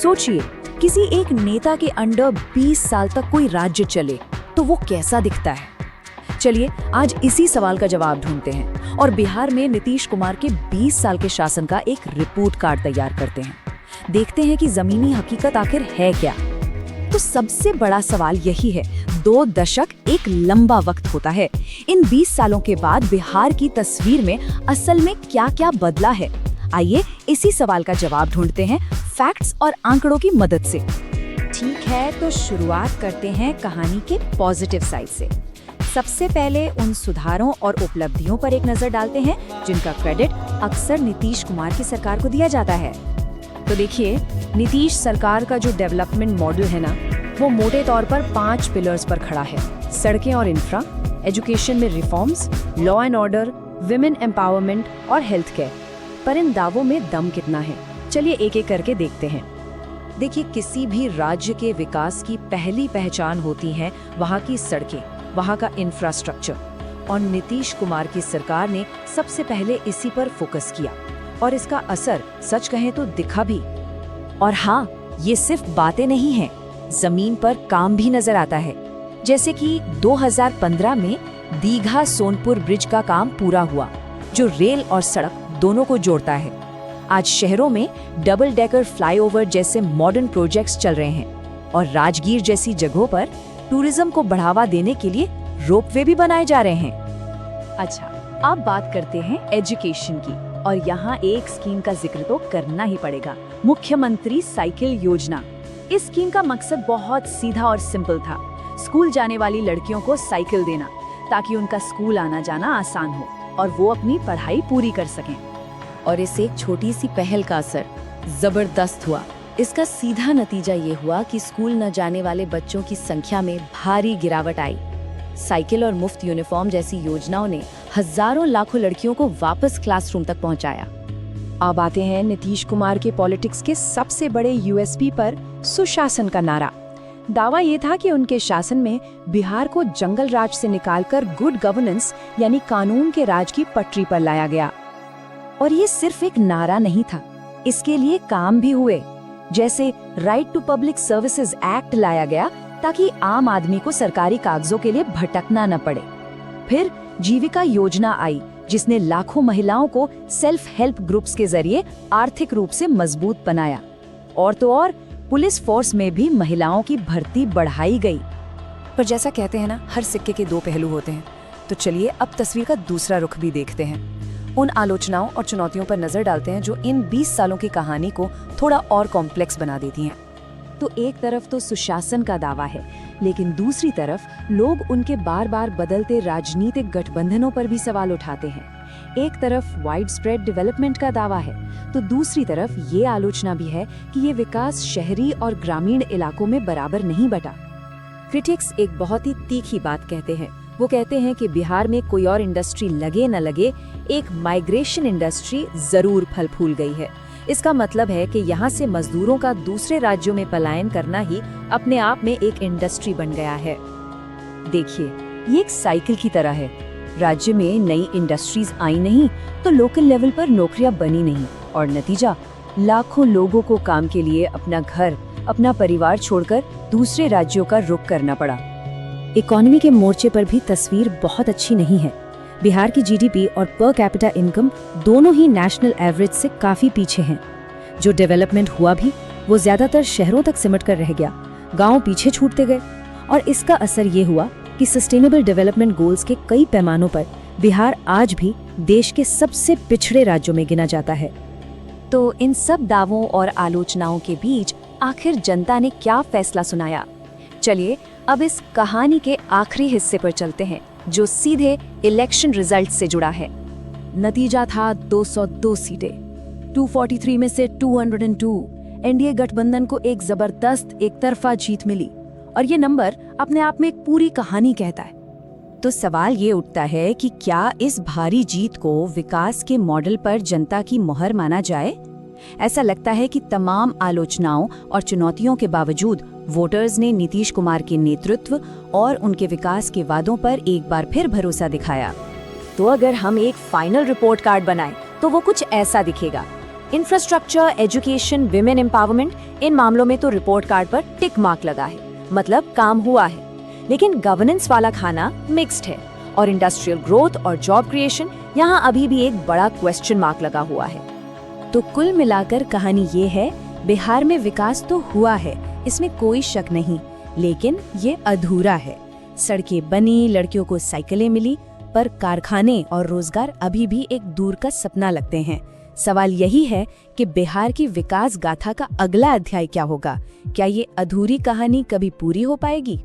सोचिए, किसी एक नेता के अंडर 20 साल तक कोई राज्य चले तो वो कैसा दिखता है। चलिए आज इसी सवाल का जवाब ढूंढते हैं और बिहार में नीतीश कुमार के 20 साल के शासन का एक रिपोर्ट कार्ड तैयार करते हैं। देखते हैं कि जमीनी हकीकत आखिर है क्या। तो सबसे बड़ा सवाल यही है, 2 दशक एक लंबा वक्त होता है। इन 20 सालों के बाद बिहार की तस्वीर में असल में क्या-क्या बदला है? आइए इसी सवाल का जवाब ढूंढते हैं फैक्ट्स और आंकड़ों की मदद से। ठीक है, तो शुरुआत करते हैं कहानी के पॉजिटिव साइड से। सबसे पहले उन सुधारों और उपलब्धियों पर एक नजर डालते हैं जिनका क्रेडिट अक्सर नीतीश कुमार की सरकार को दिया जाता है। तो देखिए, नीतीश सरकार का जो डेवलपमेंट मॉडल है ना, वो मोटे तौर पर 5 पिलर्स पर खड़ा है। सड़कें और इंफ्रा, एजुकेशन में reforms, law and order, women empowerment और हेल्थ केयर। पर इन दावों में दम कितना है, चलिए एक एक करके देखते हैं। देखिए, किसी भी राज्य के विकास की पहली पहचान होती है वहाँ की सड़कें, वहाँ का इंफ्रास्ट्रक्चर, और नीतीश कुमार की सरकार ने सबसे पहले इसी पर फोकस किया और इसका असर सच कहें तो दिखा भी। और हाँ, ये सिर्फ बातें नहीं हैं, जमीन पर काम भी नजर आता है। जैसे कि 2015 में दीघा सोनपुर ब्रिज का काम पूरा हुआ, जो रेल और सड़क दोनों को जोड़ता है। आज शहरों में डबल डेकर फ्लाईओवर जैसे मॉडर्न प्रोजेक्ट्स चल रहे हैं और राजगीर जैसी जगहों पर टूरिज्म को बढ़ावा देने के लिए रोपवे भी बनाए जा रहे हैं। अच्छा, अब बात करते हैं एजुकेशन की, और यहाँ एक स्कीम का जिक्र तो करना ही पड़ेगा, मुख्यमंत्री साइकिल योजना। इस स्कीम का मकसद बहुत सीधा और सिंपल था, स्कूल जाने वाली लड़कियों को साइकिल देना ताकि उनका स्कूल आना जाना आसान हो और वो अपनी पढ़ाई पूरी कर सकें। और इस एक छोटी सी पहल का असर जबरदस्त हुआ। इसका सीधा नतीजा ये हुआ कि स्कूल न जाने वाले बच्चों की संख्या में भारी गिरावट आई। साइकिल और मुफ्त यूनिफॉर्म जैसी योजनाओं ने हजारों लाखों लड़कियों को वापस क्लासरूम तक पहुंचाया। अब आते हैं नीतीश कुमार के पॉलिटिक्स के सबसे बड़े यूएसपी पर, सुशासन का नारा। दावा ये था कि उनके शासन में बिहार को जंगल राज से निकालकर गुड गवर्नेंस यानी कानून के राज की पटरी पर लाया गया। और ये सिर्फ एक नारा नहीं था, इसके लिए काम भी हुए। जैसे right to public services act लाया गया ताकि आम आदमी को सरकारी कागजों के लिए भटकना न पड़े। फिर जीविका योजना आई, जिसने लाखों महिलाओं को सेल्फ हेल्प ग्रुप्स के जरिए आर्थिक रूप से मजबूत बनाया। और तो और पुलिस फोर्स में भी महिलाओं की भर्ती बढ़ाई गई। पर जैसा कहते हैं ना, हर सिक्के के 2 पहलू होते हैं। तो चलिए अब तस्वीर का दूसरा रुख भी देखते हैं। उन आलोचनाओं और चुनौतियों पर नजर डालते हैं जो इन 20 सालों की कहानी को थोड़ा और कॉम्प्लेक्स बना देती हैं। तो एक तरफ तो सुशासन का दावा है, लेकिन दूसरी तरफ लोग उनके बार बार बदलते राजनीतिक गठबंधनों पर भी सवाल उठाते हैं। एक तरफ वाइड स्प्रेड डेवलपमेंट का दावा है, तो दूसरी तरफ ये आलोचना भी है कि ये विकास शहरी और ग्रामीण इलाकों में बराबर नहीं बटा। क्रिटिक्स एक बहुत ही तीखी बात कहते हैं। वो कहते हैं कि बिहार में कोई और इंडस्ट्री लगे न लगे, एक माइग्रेशन इंडस्ट्री जरूर फल फूल गई है। इसका मतलब है कि यहाँ से मजदूरों का दूसरे राज्यों में पलायन करना ही अपने आप में एक इंडस्ट्री बन गया है। देखिए, ये एक साइकिल की तरह है। राज्य में नई इंडस्ट्रीज आई नहीं तो लोकल लेवल पर नौकरियां बनी नहीं, और नतीजा लाखों लोगों को काम के लिए अपना घर, अपना परिवार छोड़कर दूसरे राज्यों का रुख करना पड़ा। इकोनॉमी के मोर्चे पर भी तस्वीर बहुत अच्छी नहीं है। बिहार की जीडीपी और पर कैपिटा इनकम दोनों ही नेशनल एवरेज से काफी पीछे हैं। जो डेवलपमेंट हुआ भी वो ज्यादातर शहरों तक सिमट कर रह गया, गांव पीछे छूटते गए। और इसका असर ये हुआ कि सस्टेनेबल डेवलपमेंट गोल्स के कई पैमानों पर बिहार आज भी देश के सबसे पिछड़े राज्यों में गिना जाता है। तो इन सब दावों और आलोचनाओं के बीच आखिर जनता ने क्या फैसला सुनाया? चलिए अब इस कहानी के आखिरी हिस्से पर चलते हैं, जो सीधे इलेक्शन रिजल्ट से जुड़ा है। नतीजा था 202 सीटें, 243 में से 202। एनडीए गठबंधन को एक जबरदस्त एक तरफा जीत मिली, और ये नंबर अपने आप में एक पूरी कहानी कहता है। तो सवाल ये उठता है कि क्या इस भारी जीत को विकास के मॉडल पर जनता की मोहर माना जाए? ऐसा लगता है कि तमाम आलोचनाओं और चुनौतियों के बावजूद वोटर्स ने नीतीश कुमार के नेतृत्व और उनके विकास के वादों पर एक बार फिर भरोसा दिखाया। तो अगर हम एक फाइनल रिपोर्ट कार्ड बनाएं, तो वो कुछ ऐसा दिखेगा। इंफ्रास्ट्रक्चर, एजुकेशन, विमेन एम्पावरमेंट, इन मामलों में तो रिपोर्ट कार्ड पर टिक मार्क लगा है, मतलब काम हुआ है। लेकिन गवर्नेंस वाला खाना मिक्स्ड है और इंडस्ट्रियल ग्रोथ और जॉब क्रिएशन यहाँ अभी भी एक बड़ा क्वेश्चन मार्क लगा हुआ है। तो कुल मिलाकर कहानी ये है, बिहार में विकास तो हुआ है, इसमें कोई शक नहीं, लेकिन ये अधूरा है। सड़कें बनी, लड़कियों को साइकिलें मिली, पर कारखाने और रोजगार अभी भी एक दूर का सपना लगते हैं। सवाल यही है कि बिहार की विकास गाथा का अगला अध्याय क्या होगा? क्या ये अधूरी कहानी कभी पूरी हो पाएगी?